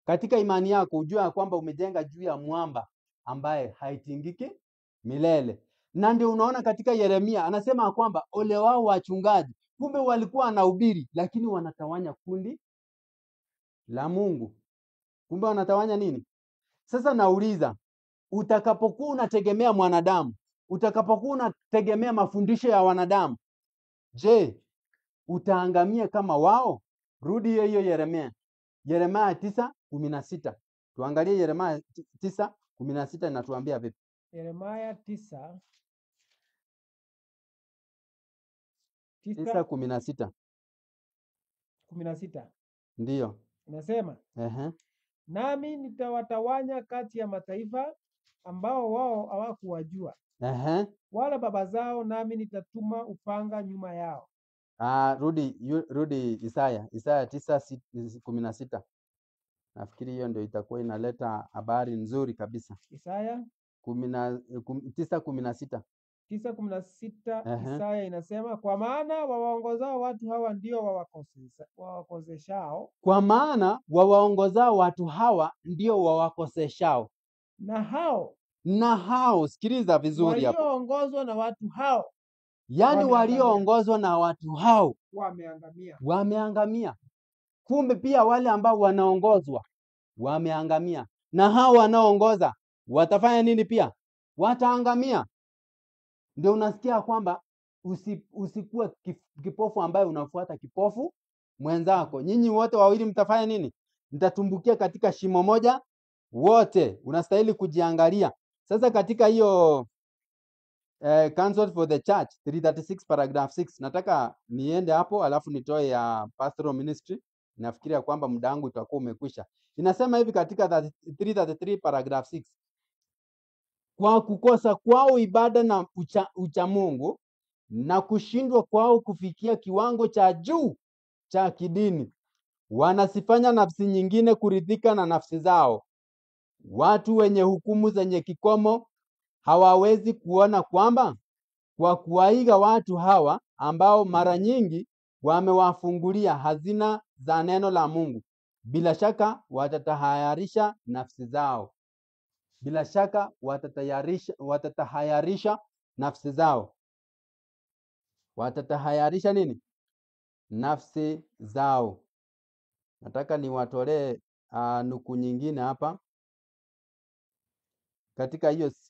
katika imani yako, ujue kwamba umejenga juu ya mwamba ambaye haitingiki milele. Na ndio unaona katika Yeremia anasema kwamba ole wao wachungaji. Kumbe walikuwa wanahubiri lakini wanatawanya kundi la Mungu. Kumbe wanatawanya nini? Sasa nauliza, utakapokuwa unategemea mwanadamu, utakapokuwa unategemea mafundisho ya wanadamu, je, utaangamia kama wao? Rudi hiyo Yeremia. Yeremia 9:16. Tuangalie Yeremia 9:16 inatuambia vipi? Yeremia 9:16. Ndiyo. Inasema, nami nitawatawanya kati ya mataifa ambao wao hawakuwajua. Wala baba zao, nami nitatuma upanga nyuma yao. Rudi Isaya 9:16. Nafikiri hiyo ndio itakuwa inaleta habari nzuri kabisa. Isaya 9:16. 9:16. Isaya inasema, kwa maana wawaongozao watu hawa ndio wawakoseshao. Kwa maana wawaongozao watu hawa ndio wawakoseshao. Na hao, sikiliza vizuri hapo. Walioongozwa na watu hao. Yaani walioongozwa na watu hao wameangamia. Kumbe pia wale ambao wanaongozwa wameangamia. Na hao wanaoongoza watafanya nini pia? Wataangamia. Ndio unasikia kwamba usikuwe kipofu ambaye unafuata kipofu mwenzako. Nyinyi wote wawili mtafanya nini? Mtatumbukia katika shimo moja wote. Unastahili kujiangalia. Sasa katika hiyo Counsel for the Church 336 paragraph 6, nataka niende hapo alafu nitoe ya pastoral ministry. Nafikiria kwamba muda wangu utakuwa umekwisha. Inasema hivi katika 333 paragraph 6. Kwa kukosa kwao ibada na ucha Mungu na kushindwa kwao kufikia kiwango cha juu cha kidini, wanasifanya nafsi nyingine kuridhika na nafsi zao. Watu wenye hukumu zenye kikomo hawawezi kuona kwamba kwa kuwaiga watu hawa ambao mara nyingi wamewafungulia hazina za neno la Mungu, bila shaka watatahayarisha nafsi zao. Bila shaka watatahayarisha nafsi zao. Watatahayarisha nini? Nafsi zao. Nataka niwatolee nuku nyingine hapa.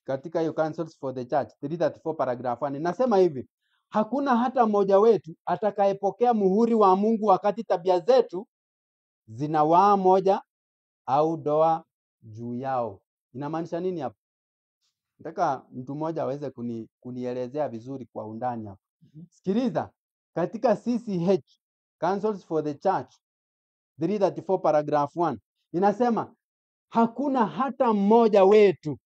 Katika hiyo Counsels for the Church 334 paragraph 1 nasema hivi: hakuna hata mmoja wetu atakayepokea muhuri wa Mungu wakati tabia zetu zina waa moja au doa juu yao. Inamaanisha nini hapa? Nataka mtu mmoja aweze kunielezea vizuri kwa undani hapa. Sikiliza, katika CCH Counsels for the Church 334 paragraph 1 inasema hakuna hata mmoja wetu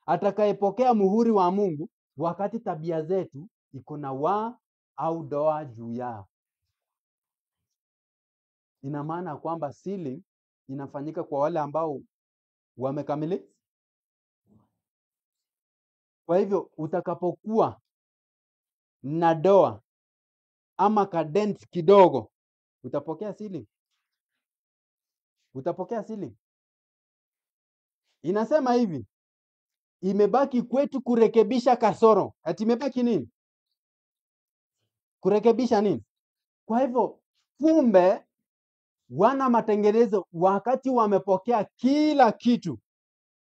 atakayepokea muhuri wa Mungu wakati tabia zetu iko na waa au doa juu yao. Ina maana kwamba sealing inafanyika kwa wale ambao wamekamilika. Kwa hivyo utakapokuwa na doa ama kadent kidogo, utapokea sealing. Utapokea sealing. Inasema hivi: imebaki kwetu kurekebisha kasoro. Ati imebaki nini? Kurekebisha nini? Kwa hivyo kumbe wana matengenezo wakati wamepokea kila kitu,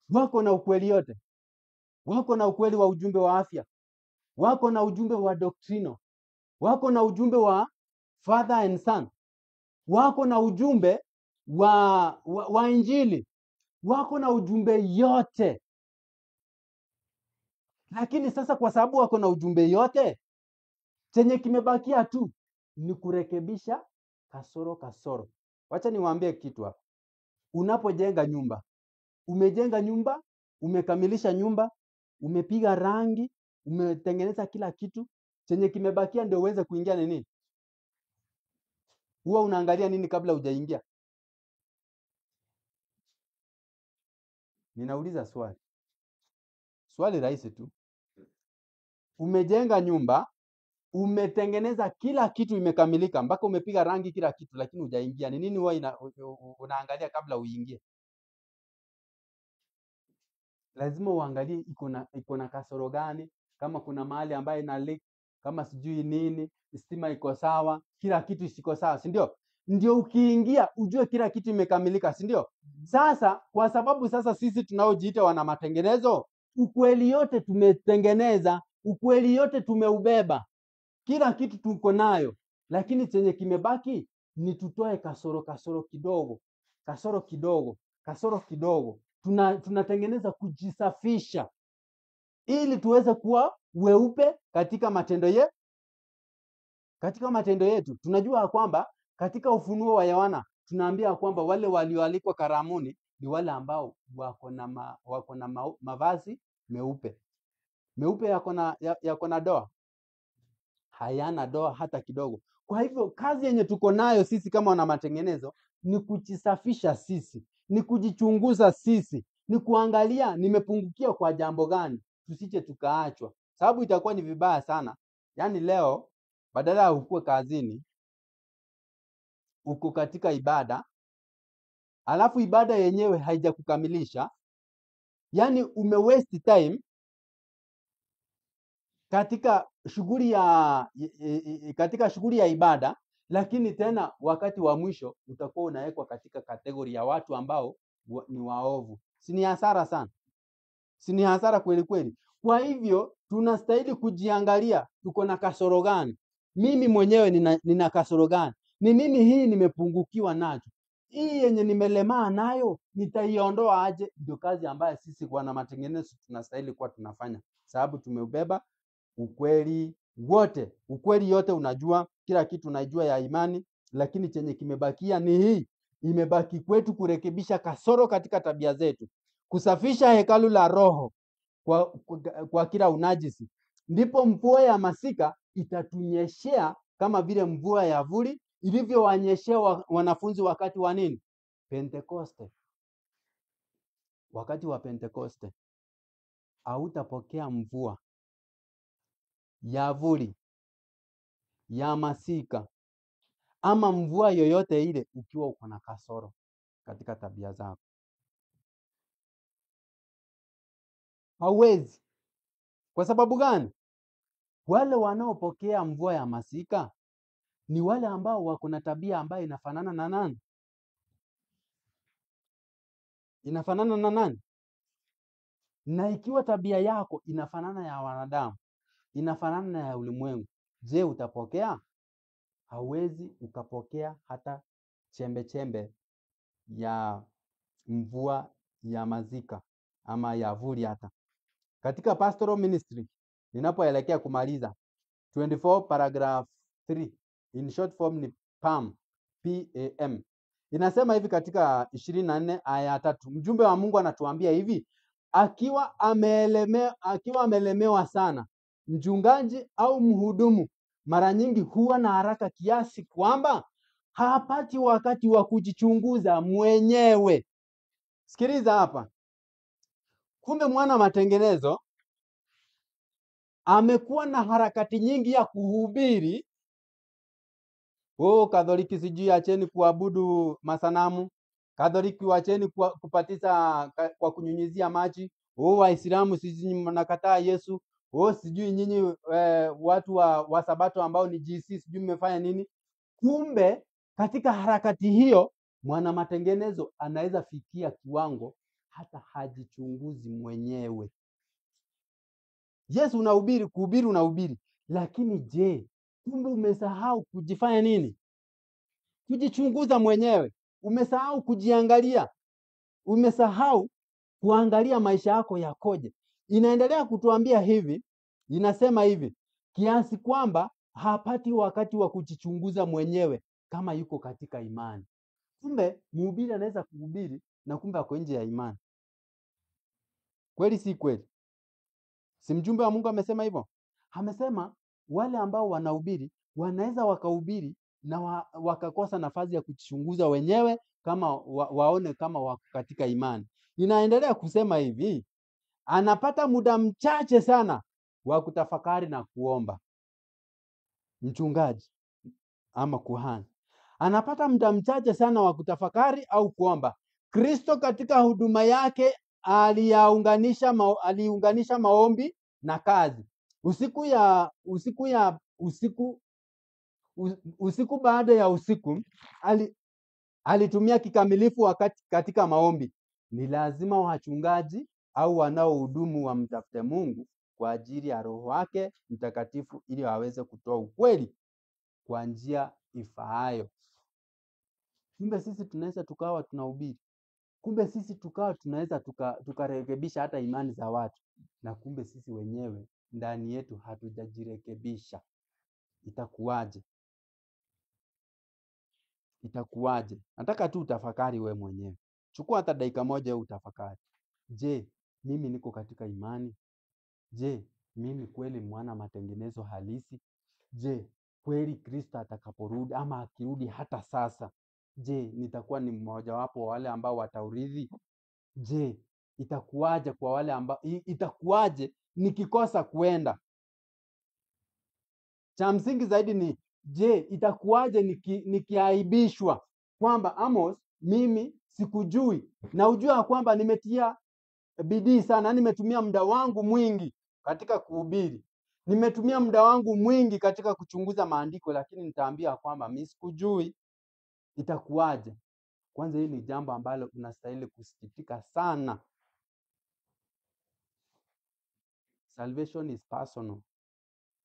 wako na ukweli yote. Wako na ukweli wa ujumbe wa afya, wako na ujumbe wa doctrino, wako na ujumbe wa Father and Son, wako na ujumbe wa Injili, wako na ujumbe yote. Lakini sasa kwa sababu wako na ujumbe yote, chenye kimebakia tu ni kurekebisha kasoro. Wacha niwaambie kitu hapa. Unapojenga nyumba, umejenga nyumba, umekamilisha nyumba, umepiga rangi, umetengeneza kila kitu, chenye kimebakia ndio uweze kuingia nini? Huwa unaangalia nini kabla hujaingia? Ninauliza swali. Swali rahisi tu. Umejenga nyumba, umetengeneza kila kitu, imekamilika mpaka umepiga rangi kila kitu, lakini hujaingia. Ni nini huwa unaangalia kabla uingie? Lazima uangalie iko na kasoro gani, kama kuna mahali ambayo ina leak, kama sijui nini, stima iko sawa, kila kitu isiko sawa, si ndio? Ndio ukiingia ujue kila kitu imekamilika, si ndio? Sasa kwa sababu sasa sisi tunaojiita wana matengenezo, ukweli yote tumetengeneza, ukweli yote tumeubeba, kila kitu tuko nayo, lakini chenye kimebaki ni tutoe kasoro kidogo. Tunatengeneza kujisafisha ili tuweze kuwa weupe katika matendo yetu. Tunajua kwamba katika Ufunuo wa Yohana tunaambia kwamba wale walioalikwa karamuni ni wale ambao wako na mavazi meupe. Meupe yako na doa? Hayana doa hata kidogo. Kwa hivyo kazi yenye tuko nayo sisi kama wana matengenezo ni kujisafisha sisi, ni kujichunguza sisi, ni kuangalia nimepungukia kwa jambo gani, tusije tukaachwa. Sababu itakuwa ni vibaya sana. Yaani leo badala ya ukue kazini, uko katika ibada, alafu ibada yenyewe haijakukamilisha. Yaani umewaste time katika shughuli ya ibada, lakini tena wakati wa mwisho utakuwa unawekwa katika kategori ya watu ambao ni waovu. Si ni hasara sana? Si ni hasara kweli kweli? Kwa hivyo tunastahili kujiangalia, tuko na kasoro gani? Mimi mwenyewe nina kasoro gani? Ni nini hii nimepungukiwa nacho? Hii yenye nimelemaa nayo nitaiondoa aje? Ndio kazi ambayo sisi wana matengenezo tunastahili kuwa tunafanya, sababu tumeubeba ukweli wote. Ukweli yote unajua, kila kitu unajua ya imani, lakini chenye kimebakia ni hii. Imebaki kwetu kurekebisha kasoro katika tabia zetu, kusafisha hekalu la Roho kwa kila unajisi. Ndipo mvua ya masika itatunyeshea kama vile mvua ya vuli ilivyowanyeshea wanafunzi wakati wa nini? Pentekoste. Wakati wa Pentekoste hautapokea mvua ya vuli, ya masika, ama mvua yoyote ile ukiwa uko na kasoro katika tabia zako. Hauwezi. Kwa sababu gani? Wale wanaopokea mvua ya masika ni wale ambao wako na tabia ambayo inafanana na nani? Inafanana na nani? Na ikiwa tabia yako inafanana ya wanadamu, inafanana na ya ulimwengu, je, utapokea? Hauwezi ukapokea hata chembe ya mvua ya masika ama ya vuli. Hata katika pastoral ministry ninapoelekea kumaliza 24 paragraph 3, in short form ni PAM, PAM, inasema hivi katika 24 aya 3. Mjumbe wa Mungu anatuambia hivi: akiwa amelemewa sana, mchungaji au mhudumu mara nyingi huwa na haraka kiasi kwamba hapati wakati wa kujichunguza mwenyewe. Sikiliza hapa. Kumbe mwana matengenezo amekuwa na harakati nyingi ya kuhubiri. Katholiki sijui acheni kuabudu masanamu. Katholiki wacheni kupatiza kwa kunyunyizia maji. Waislamu sijui mnakataa Yesu. Sijui nyinyi watu wa Sabato ambao ni GC sijui mmefanya nini. Kumbe katika harakati hiyo mwana matengenezo anaweza fikia kiwango hata hajichunguzi mwenyewe. Yesu unahubiri, lakini je, kumbe umesahau kujifanya nini? Kujichunguza mwenyewe. Umesahau kujiangalia. Umesahau kuangalia maisha yako yakoje. Inaendelea kutuambia hivi, inasema hivi, kiasi kwamba hapati wakati wa kujichunguza mwenyewe kama yuko katika imani. Kumbe mhubiri anaweza kuhubiri na kumbe ako nje ya imani. Kweli si kweli? Si mjumbe wa Mungu amesema hivyo? Amesema wale ambao wanahubiri wanaweza wakahubiri na wakakosa nafasi ya kujichunguza wenyewe kama waone kama wako katika imani. Inaendelea kusema hivi, anapata muda mchache sana wa kutafakari na kuomba. Mchungaji ama kuhani anapata muda mchache sana wa kutafakari au kuomba. Kristo katika huduma yake aliunganisha maombi na kazi. Usiku baada ya usiku alitumia kikamilifu wakati katika maombi. Ni lazima wachungaji au wanaohudumu wamtafute Mungu kwa ajili ya Roho wake Mtakatifu ili aweze kutoa ukweli kwa njia ifaayo. Kumbe sisi tunaweza tukawa tunahubiri. Kumbe sisi tukawa tunaweza tukarekebisha hata imani za watu, na kumbe sisi wenyewe ndani yetu hatujajirekebisha. Itakuwaje? Itakuwaje? Nataka tu utafakari we mwenyewe. Chukua hata dakika moja utafakari. Je, mimi niko katika imani? Je, mimi kweli mwana matengenezo halisi? Je, kweli Kristo atakaporudi ama akirudi hata sasa, je, nitakuwa ni mmoja wapo wa wale ambao wataurithi? Je, itakuwaje kwa wale ambao, itakuwaje nikikosa kuenda? Cha msingi zaidi ni je, itakuwaje nikiaibishwa kwamba Amos, mimi sikujui, na ujua kwamba nimetia bidii sana, nimetumia muda wangu mwingi katika kuhubiri, nimetumia muda wangu mwingi katika kuchunguza maandiko, lakini nitaambia kwamba mimi sikujui. Itakuwaje? Kwanza hili ni jambo ambalo unastahili kusikitika sana. Salvation is personal.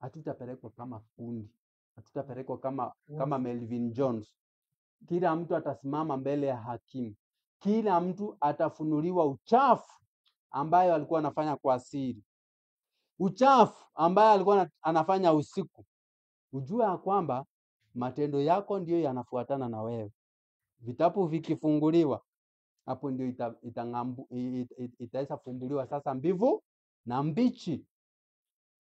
Hatutapelekwa kama kundi, hatutapelekwa kama Melvin Jones. Kila mtu atasimama mbele ya hakimu, kila mtu atafunuliwa uchafu ambayo alikuwa anafanya kwa siri, uchafu ambayo alikuwa anafanya usiku. Ujua kwamba matendo yako ndiyo yanafuatana na wewe. Vitabu vikifunguliwa, hapo ndio itaweza fumbuliwa sasa mbivu na mbichi.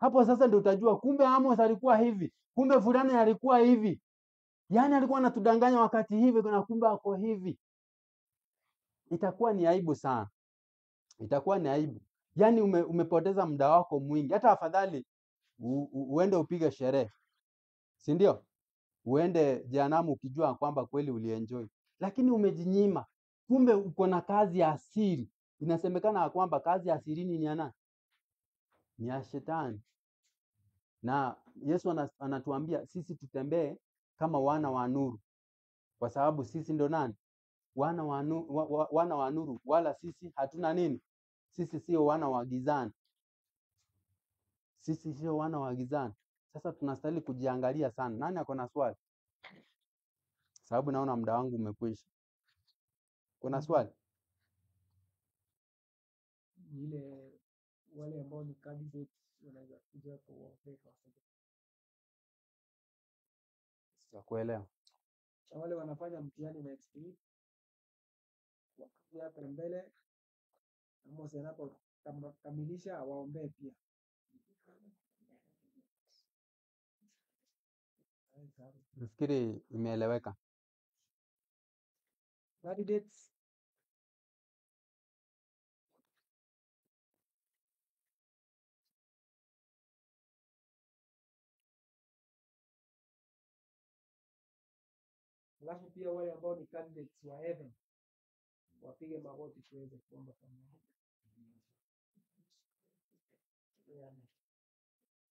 Hapo sasa ndio utajua kumbe Amos alikuwa hivi, kumbe fulani alikuwa hivi. Yaani alikuwa anatudanganya wakati hivi na kumbe ako hivi. Itakuwa ni aibu sana. Itakuwa ni aibu. Yaani umepoteza muda wako mwingi. Hata afadhali uende upige sherehe. Si ndio? Uende jehanamu ukijua kwamba kweli ulienjoy. Lakini umejinyima. Kumbe uko na kazi ya asiri. Inasemekana kwamba kazi ya asirini ni ya nani? Ni ya Shetani. Na Yesu anatuambia sisi tutembee kama wana wa nuru. Kwa sababu sisi ndo nani? Wana wa nuru, wala sisi hatuna nini? Sisi sio wana wa gizani. Sisi sio wana wa gizani. Sasa tunastahili kujiangalia sana. Nani ako na swali? Sababu naona muda wangu umekwisha. Kuna swali? Ile wale ambao ni candidates wanaweza kuja kuombea. Sikuelewa. Wale wanafanya mtihani next week wakija hapa mbele, Amos anapokamilisha waombee pia. Nafikiri imeeleweka. Candidates alafu pia wale ambao ni candidates wa heaven wapige magoti tuweze kuomba pamoja.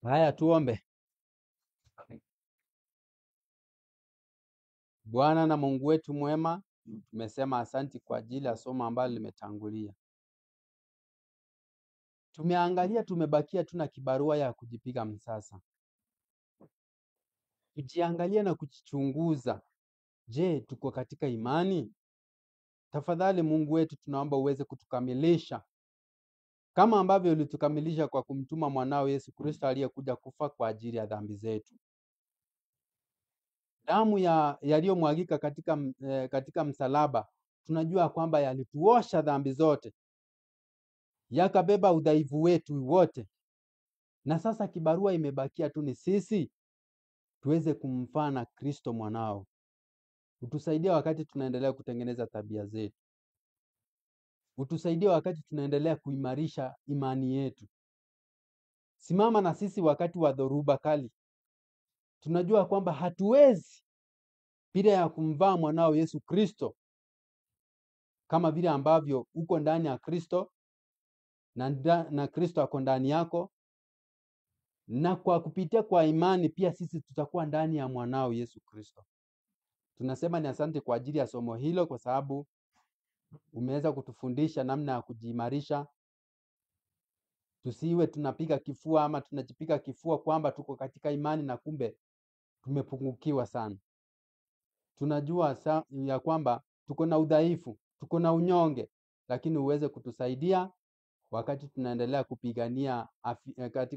Haya, tuombe. Bwana na Mungu wetu mwema, tumesema asanti kwa ajili ya somo ambalo limetangulia. Tumeangalia, tumebakia tuna kibarua ya kujipiga msasa. Kujiangalia na kujichunguza. Je, tuko katika imani? Tafadhali Mungu wetu tunaomba uweze kutukamilisha kama ambavyo ulitukamilisha kwa kumtuma mwanao Yesu Kristo aliyekuja kufa kwa ajili ya dhambi zetu. Damu yaliyomwagika katika msalaba, tunajua kwamba yalituosha dhambi zote, yakabeba udhaifu wetu wote, na sasa kibarua imebakia tu ni sisi tuweze kumfana Kristo mwanao. Utusaidie wakati tunaendelea kutengeneza tabia zetu. Utusaidie wakati tunaendelea kuimarisha imani yetu. Simama na sisi wakati wa dhoruba kali. Tunajua kwamba hatuwezi bila ya kumvaa mwanao Yesu Kristo, kama vile ambavyo uko ndani ya Kristo na Kristo ako ndani yako, na kwa kupitia kwa imani pia sisi tutakuwa ndani ya mwanao Yesu Kristo. Tunasema ni asante kwa ajili ya somo hilo, kwa sababu umeweza kutufundisha namna ya kujiimarisha Tusiwe tunapiga kifua ama tunajipiga kifua kwamba tuko katika imani na kumbe tumepungukiwa sana. Tunajua ya kwamba tuko na udhaifu, tuko na unyonge, lakini uweze kutusaidia wakati tunaendelea kupigania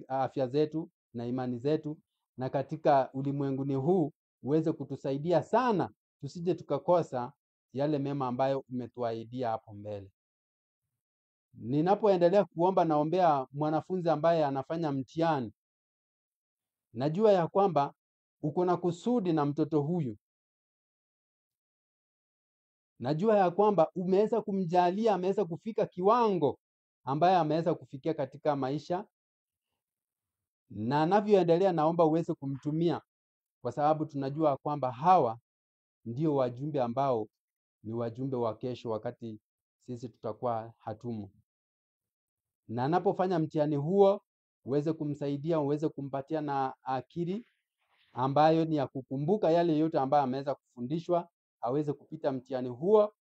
afya zetu na imani zetu, na katika ulimwenguni huu uweze kutusaidia sana, tusije tukakosa yale mema ambayo umetuahidia hapo mbele. Ninapoendelea kuomba, naombea mwanafunzi ambaye anafanya mtihani. Najua ya kwamba uko na kusudi na mtoto huyu. Najua ya kwamba umeweza kumjalia, ameweza kufika kiwango ambaye ameweza kufikia katika maisha, na anavyoendelea naomba uweze kumtumia, kwa sababu tunajua kwamba hawa ndio wajumbe ambao ni wajumbe wa kesho wakati sisi tutakuwa hatumo. Na anapofanya mtihani huo uweze kumsaidia, uweze kumpatia na akili ambayo ni ya kukumbuka yale yote ambayo ameweza kufundishwa, aweze kupita mtihani huo.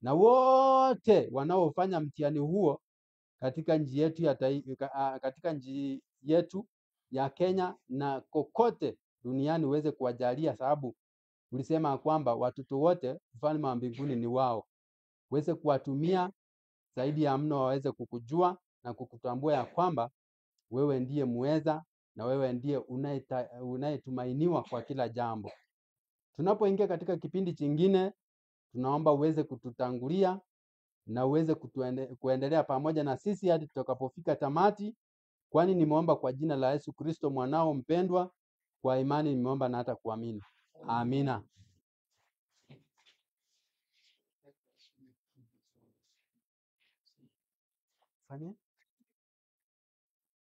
Na wote wanaofanya mtihani huo katika nchi yetu ya Kenya na kokote duniani uweze kuwajalia, sababu ulisema kwamba watoto wote ufalme wa mbinguni ni wao. Uweze kuwatumia zaidi ya mno, waweze kukujua na kukutambua ya kwamba wewe ndiye muweza na wewe ndiye unayetumainiwa kwa kila jambo. Tunapoingia katika kipindi chingine, tunaomba uweze kututangulia na uweze kuendelea pamoja na sisi hadi tutakapofika tamati, kwani nimeomba kwa jina la Yesu Kristo mwanao mpendwa, kwa imani nimeomba na hata kuamini. Amina. Fanya